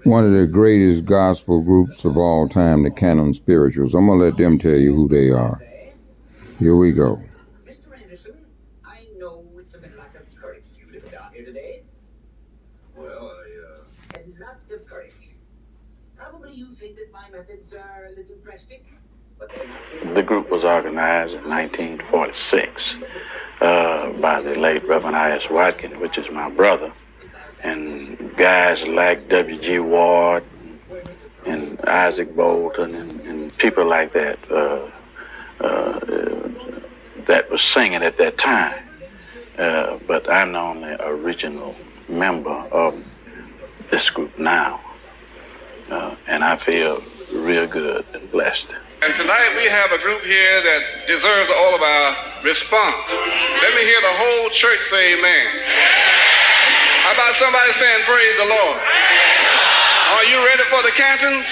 one of the greatest gospel groups of all time, the Canon Spirituals. I'm going to let them tell you who they are. Here we go. Mr. Anderson, I know it's a bit lack of courage you live down here today. Well, A lot of courage. Probably you think that my methods are a little drastic, but they're not. The group was organized in 1946 by the late Reverend I.S. Watkins, which is my brother, and guys like W.G. Ward and Isaac Bolton and people like that that was singing at that time. But I'm the only original member of this group now, and I feel real good and blessed. and tonight we have a group here that deserves all of our response. Let me hear the whole church say amen. How about somebody saying praise the Lord? Are you ready for the Cantons?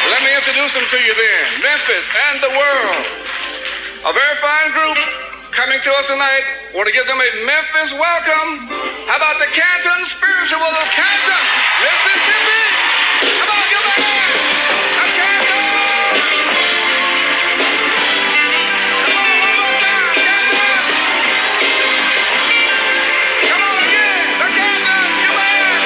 Let me introduce them to you then. Memphis and the world. A very fine group coming to us tonight. Want to give them a Memphis welcome. How about the Canton Spiritual of Canton, Mississippi? Come on, give them a hand. The Canton. Come on, one more time, Canton. Come on again, the Canton, give them a hand.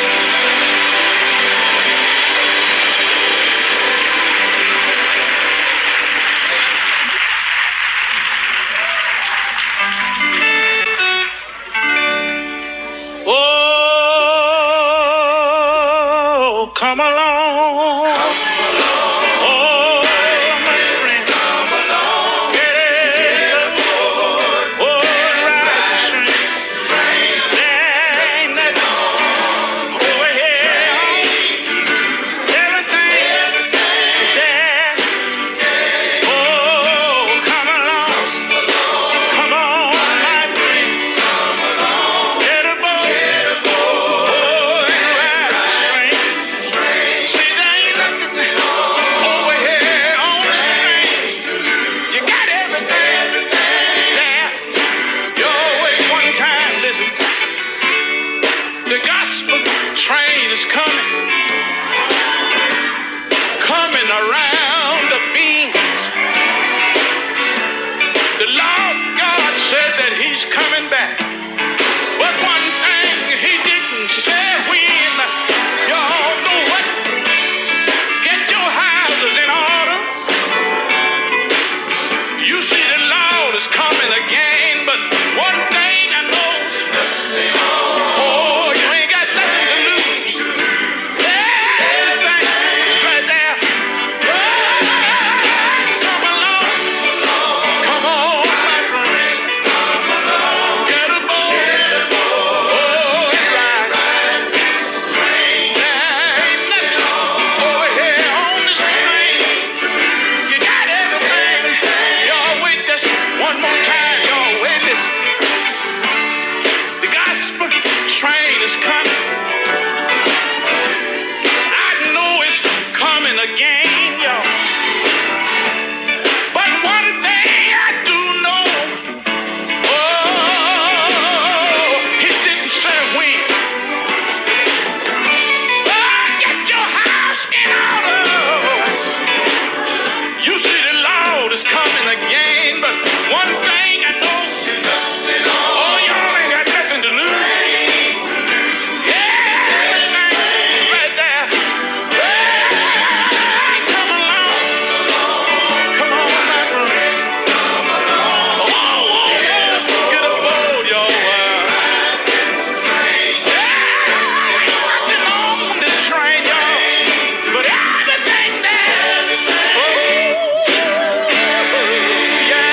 Oh, come along. Oh, my friend. Get aboard. Oh, ride the train. There ain't nothing over here. Everything there. Oh, come along. Come on, my friend. Get aboard. Oh, and ride the train. See, there ain't nothing over here on the train. You got everything there. You always one time, listen. The gospel train is coming around the bend. The Lord God said that He's coming back. But one thing He didn't say when. Y'all know what? Get your houses in order. You see the Lord is coming again. But one thing I know. Oh, you ain't got nothing to lose. Everything right there. Come along. Come on, my friend. Get aboard. Oh, and ride. There ain't nothing over here on this train. You got everything. Y'all wait just one more time. Y'all wait, listen. The gospel train is coming. I know it's coming again, y'all. But one thing I do know. Oh, He didn't say when. Get your house in order. You see the Lord is coming again, but one thing I know. Oh, y'all ain't got nothing to lose. Yeah, everything right there. Come along. Come on, my friend. Oh, get aboard, y'all. Walking on this train, y'all. But everything there. Oh, yeah.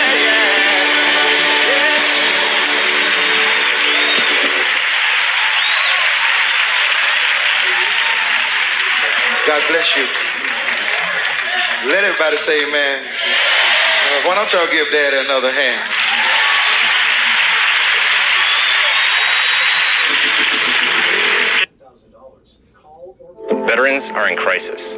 God bless you. Let everybody say amen. Why don't y'all give Daddy another hand? Veterans are in crisis.